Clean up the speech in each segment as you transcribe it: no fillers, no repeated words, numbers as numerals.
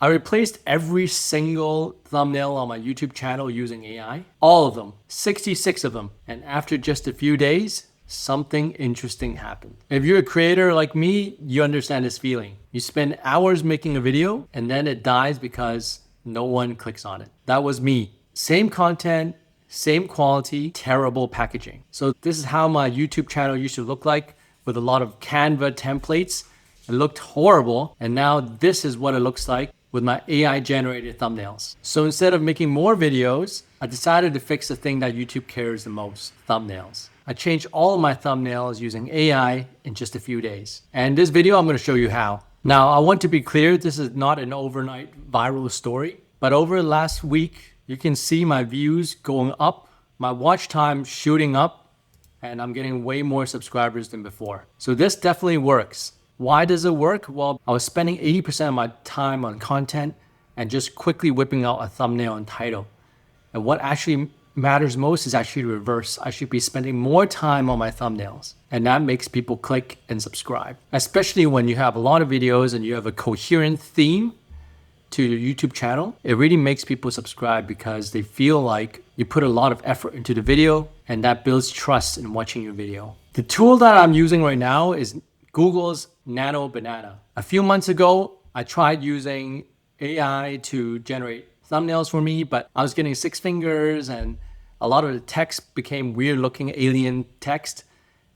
I replaced every single thumbnail on my YouTube channel using AI. All of them, 66 of them. And after just a few days, something interesting happened. If you're a creator like me, you understand this feeling. You spend hours making a video and then it dies because no one clicks on it. That was me. Same content, same quality, terrible packaging. So this is how my YouTube channel used to look like, with a lot of Canva templates. It looked horrible. And now this is what it looks like with my AI generated thumbnails. So instead of making more videos, I decided to fix the thing that YouTube cares the most, thumbnails. I changed all of my thumbnails using AI in just a few days. And this video, I'm gonna show you how. Now, I want to be clear, this is not an overnight viral story, but over the last week, you can see my views going up, my watch time shooting up, and I'm getting way more subscribers than before. So this definitely works. Why does it work? Well, I was spending 80% of my time on content and just quickly whipping out a thumbnail and title. And what actually matters most is actually the reverse. I should be spending more time on my thumbnails. And that makes people click and subscribe. Especially when you have a lot of videos and you have a coherent theme to your YouTube channel, it really makes people subscribe because they feel like you put a lot of effort into the video, and that builds trust in watching your video. The tool that I'm using right now is Google's Nano Banana. A few months ago, I tried using AI to generate thumbnails for me, but I was getting 6 fingers and a lot of the text became weird looking alien text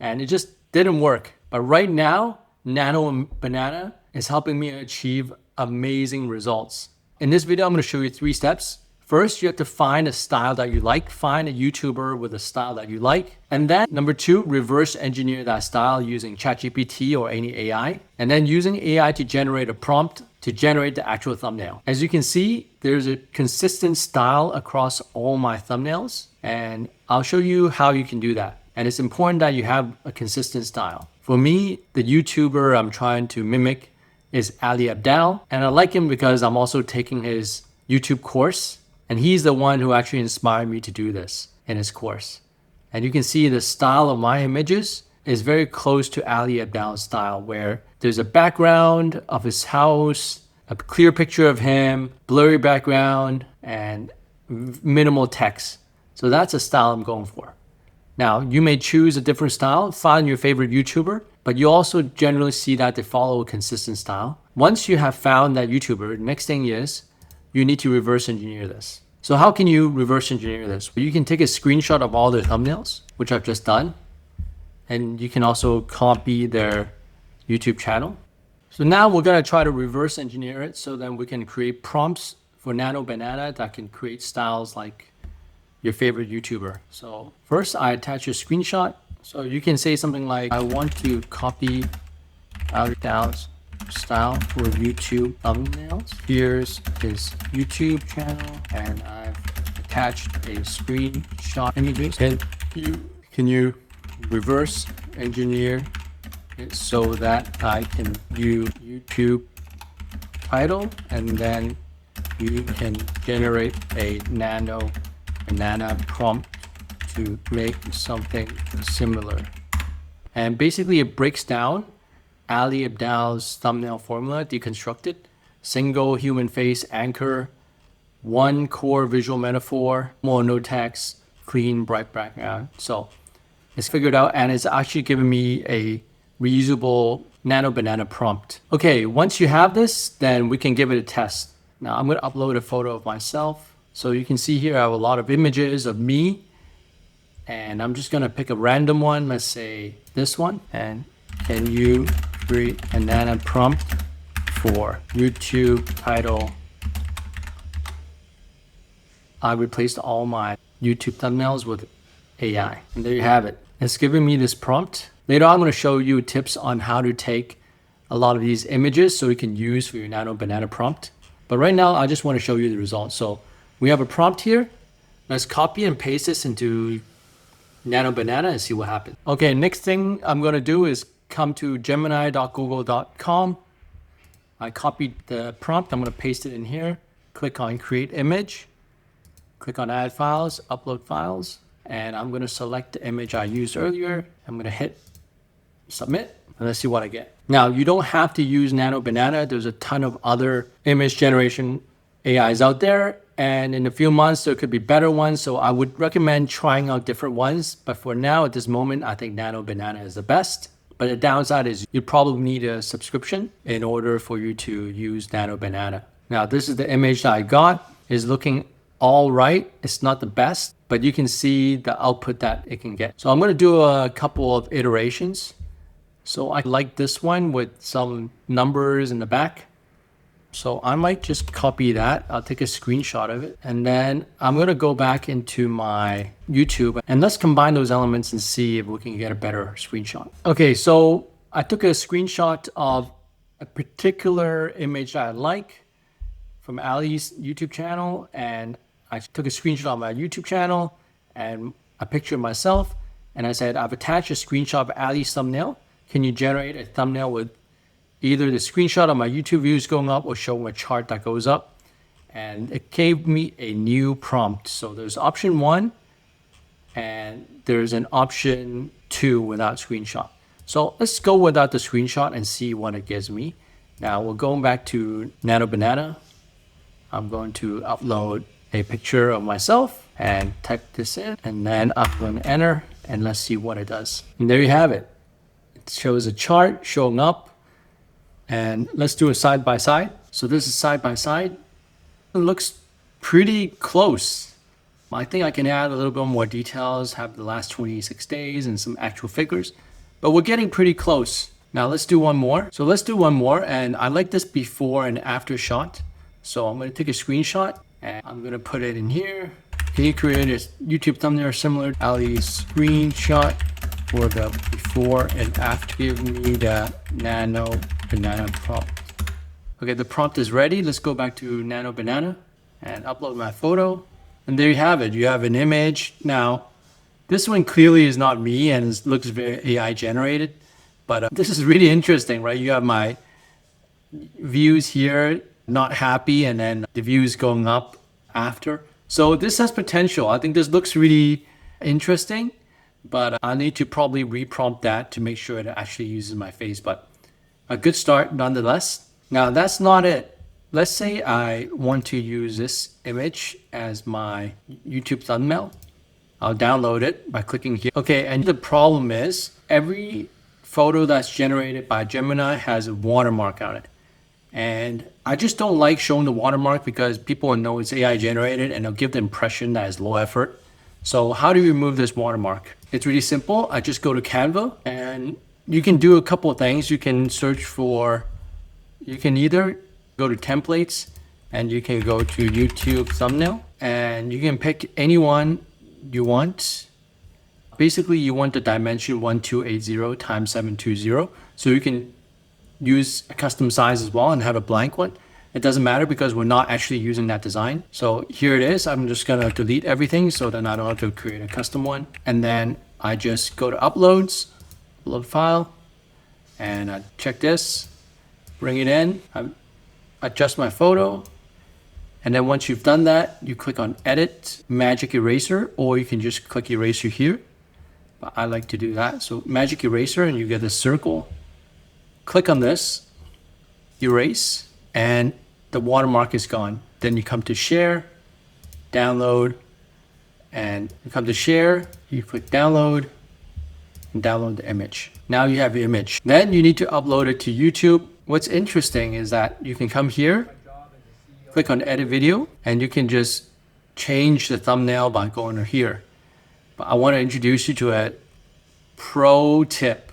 and it just didn't work. But right now, Nano Banana is helping me achieve amazing results. In this video, I'm going to show you 3 steps. First, you have to find a style that you like, find a YouTuber with a style that you like. And then number 2, reverse engineer that style using ChatGPT or any AI. And then using AI to generate a prompt to generate the actual thumbnail. As you can see, there's a consistent style across all my thumbnails. And I'll show you how you can do that. And it's important that you have a consistent style. For me, the YouTuber I'm trying to mimic is Ali Abdaal. And I like him because I'm also taking his YouTube course. And he's the one who actually inspired me to do this in his course. And you can see the style of my images is very close to Ali Abdaal's style, where there's a background of his house, a clear picture of him, blurry background, and minimal text. So that's a style I'm going for. Now, you may choose a different style, find your favorite YouTuber, but you also generally see that they follow a consistent style. Once you have found that YouTuber, the next thing is, you need to reverse engineer this. So how can you reverse engineer this? You can take a screenshot of all their thumbnails, which I've just done. And you can also copy their YouTube channel. So now we're gonna try to reverse engineer it so then we can create prompts for Nano Banana that can create styles like your favorite YouTuber. So first I attach a screenshot. So you can say something like, I want to copy Alex's style for YouTube thumbnails. Here's his YouTube channel and I've attached a screenshot images. Can you reverse engineer it so that I can use YouTube title and then you can generate a Nano Banana prompt to make something similar. And basically it breaks down Ali Abdaal's thumbnail formula deconstructed: single human face anchor, one core visual metaphor, no text, clean, bright background. So it's figured out and it's actually given me a reusable Nano Banana prompt. Okay, once you have this, then we can give it a test. Now I'm gonna upload a photo of myself. So you can see here I have a lot of images of me and I'm just gonna pick a random one. Let's say this one. And can you create a Nano prompt for YouTube title? I replaced all my YouTube thumbnails with AI. And there you have it. It's giving me this prompt. Later on, I'm going to show you tips on how to take a lot of these images so you can use for your Nano Banana prompt. But right now, I just want to show you the results. So we have a prompt here. Let's copy and paste this into Nano Banana and see what happens. Okay, next thing I'm going to do is come to gemini.google.com. I copied the prompt. I'm going to paste it in here. Click on Create Image. Click on Add Files, Upload Files. And I'm going to select the image I used earlier. I'm going to hit Submit. And let's see what I get. Now, you don't have to use Nano Banana. There's a ton of other image generation AIs out there. And in a few months, there could be better ones. So I would recommend trying out different ones. But for now, at this moment, I think Nano Banana is the best. But the downside is you probably need a subscription in order for you to use Nano Banana. Now, this is the image that I got. It's looking all right. It's not the best, but you can see the output that it can get. So I'm going to do a couple of iterations. So I like this one with some numbers in the back. So I might just copy that. I'll take a screenshot of it. And then I'm going to go back into my YouTube and let's combine those elements and see if we can get a better screenshot. Okay, so I took a screenshot of a particular image that I like from Ali's YouTube channel. And I took a screenshot of my YouTube channel and a picture of myself. And I said, I've attached a screenshot of Ali's thumbnail. Can you generate a thumbnail with either the screenshot of my YouTube views going up or showing a chart that goes up? And it gave me a new prompt. So there's option 1 and there's an option 2 without screenshot. So let's go without the screenshot and see what it gives me. Now we're going back to Nano Banana. I'm going to upload a picture of myself and type this in, and then I'm going to enter and let's see what it does. And there you have it. It shows a chart showing up. And let's do a side by side. So this is side by side. It looks pretty close. I think I can add a little bit more details, have the last 26 days and some actual figures, but we're getting pretty close. Now let's do one more. So let's do one more. And I like this before and after shot. So I'm going to take a screenshot and I'm going to put it in here. Can you create a YouTube thumbnail similar to Ali's screenshot for the before and after? Give me the Nano Banana prompt. Okay, the prompt is ready. Let's go back to Nano Banana and upload my photo. And there you have it. You have an image. Now, this one clearly is not me and it looks very AI generated, but this is really interesting, right? You have my views here, not happy, and then the views going up after. So this has potential. I think this looks really interesting, but I need to probably reprompt that to make sure it actually uses my face, but a good start nonetheless. Now that's not it. Let's say I want to use this image as my YouTube thumbnail. I'll download it by clicking here. Okay, and the problem is every photo that's generated by Gemini has a watermark on it. And I just don't like showing the watermark because people will know it's AI generated and it'll give the impression that it's low effort. So how do you remove this watermark? It's really simple. I just go to Canva and you can do a couple of things. You can search for, you can either go to templates and you can go to YouTube thumbnail and you can pick any one you want. Basically, you want the dimension 1280 times 720. So you can use a custom size as well and have a blank one. It doesn't matter because we're not actually using that design. So here it is. I'm just gonna delete everything so then I don't have to create a custom one. And then I just go to uploads, upload file, and I check this, bring it in, I adjust my photo. And then once you've done that, you click on edit, magic eraser, or you can just click eraser here. But I like to do that. So magic eraser and you get a circle. Click on this, erase, and the watermark is gone. Then you come to share, download, and you come to share, you click download, and download the image. Now you have the image. Then you need to upload it to YouTube. What's interesting is that you can come here, click on edit video, and you can just change the thumbnail by going here. But I want to introduce you to a pro tip,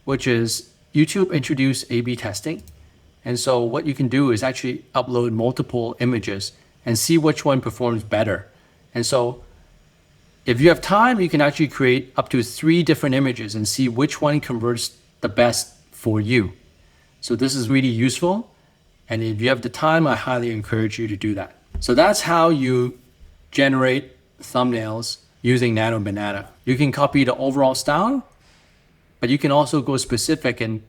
which is YouTube introduced A/B testing. And so what you can do is actually upload multiple images and see which one performs better. And so if you have time, you can actually create up to 3 different images and see which one converts the best for you. So this is really useful. And if you have the time, I highly encourage you to do that. So that's how you generate thumbnails using Nano Banana. You can copy the overall style, but you can also go specific and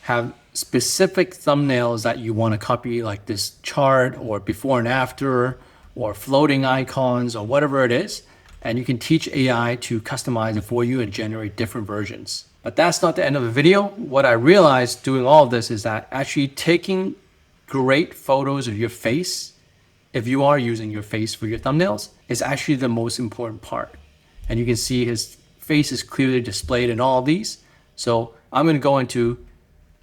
have specific thumbnails that you want to copy, like this chart or before and after or floating icons or whatever it is. And you can teach AI to customize it for you and generate different versions. But that's not the end of the video. What I realized doing all of this is that actually taking great photos of your face, if you are using your face for your thumbnails, is actually the most important part. And you can see his face is clearly displayed in all of these. So I'm going to go into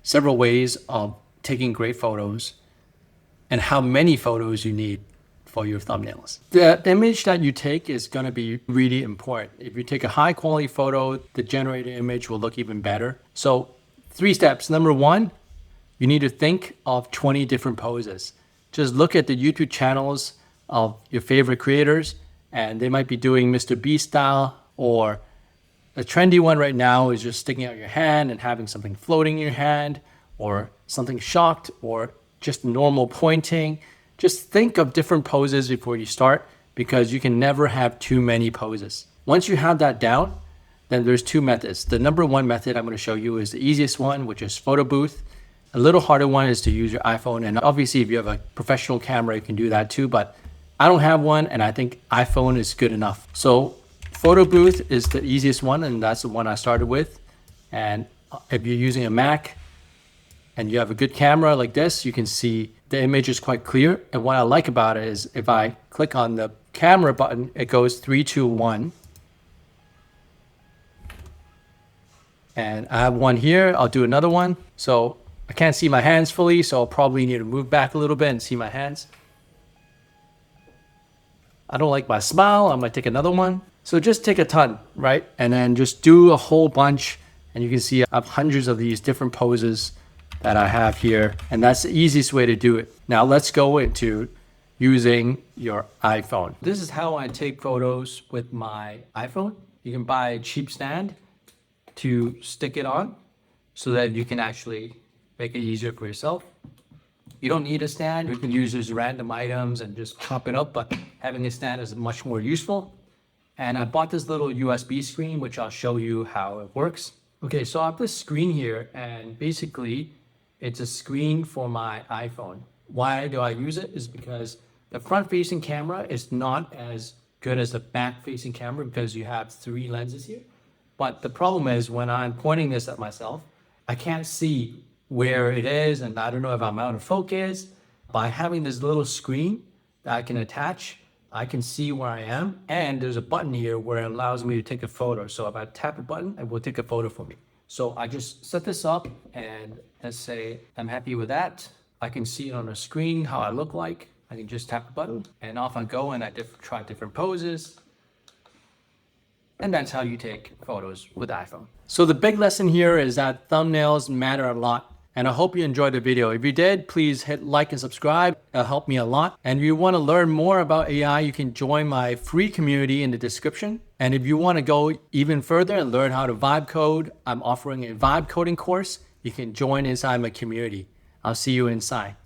several ways of taking great photos and how many photos you need for your thumbnails. The image that you take is going to be really important. If you take a high quality photo, the generated image will look even better. So 3 steps. Number 1, you need to think of 20 different poses. Just look at the YouTube channels of your favorite creators, and they might be doing Mr. Beast style, or the trendy one right now is just sticking out your hand and having something floating in your hand, or something shocked, or just normal pointing. Just think of different poses before you start, because you can never have too many poses. Once you have that down, then there's 2 methods. The number 1 method I'm going to show you is the easiest one, which is photo booth. A little harder one is to use your iPhone. And obviously if you have a professional camera, you can do that too, but I don't have one and I think iPhone is good enough. So photo booth is the easiest one, and that's the one I started with. And if you're using a Mac and you have a good camera like this, you can see the image is quite clear. And what I like about it is if I click on the camera button, it goes 3, 2, 1. And I have one here. I'll do another one. So I can't see my hands fully, so I'll probably need to move back a little bit and see my hands. I don't like my smile. I might take another one. So just take a ton, right? And then just do a whole bunch. And you can see I have hundreds of these different poses that I have here. And that's the easiest way to do it. Now let's go into using your iPhone. This is how I take photos with my iPhone. You can buy a cheap stand to stick it on so that you can actually make it easier for yourself. You don't need a stand. You can use these random items and just pop it up, but having a stand is much more useful. And I bought this little USB screen, which I'll show you how it works. Okay, so I have this screen here, and basically it's a screen for my iPhone. Why do I use it? Is because the front-facing camera is not as good as the back-facing camera because you have 3 lenses here. But the problem is when I'm pointing this at myself, I can't see where it is, and I don't know if I'm out of focus. By having this little screen that I can attach, I can see where I am, and there's a button here where it allows me to take a photo. So if I tap a button, it will take a photo for me. So I just set this up, and let's say I'm happy with that. I can see it on the screen how I look like. I can just tap the button, and off I go, and I try different poses. And that's how you take photos with iPhone. So the big lesson here is that thumbnails matter a lot. And I hope you enjoyed the video. If you did, please hit like and subscribe. It'll help me a lot. And if you want to learn more about AI, you can join my free community in the description. And if you want to go even further and learn how to vibe code, I'm offering a vibe coding course. You can join inside my community. I'll see you inside.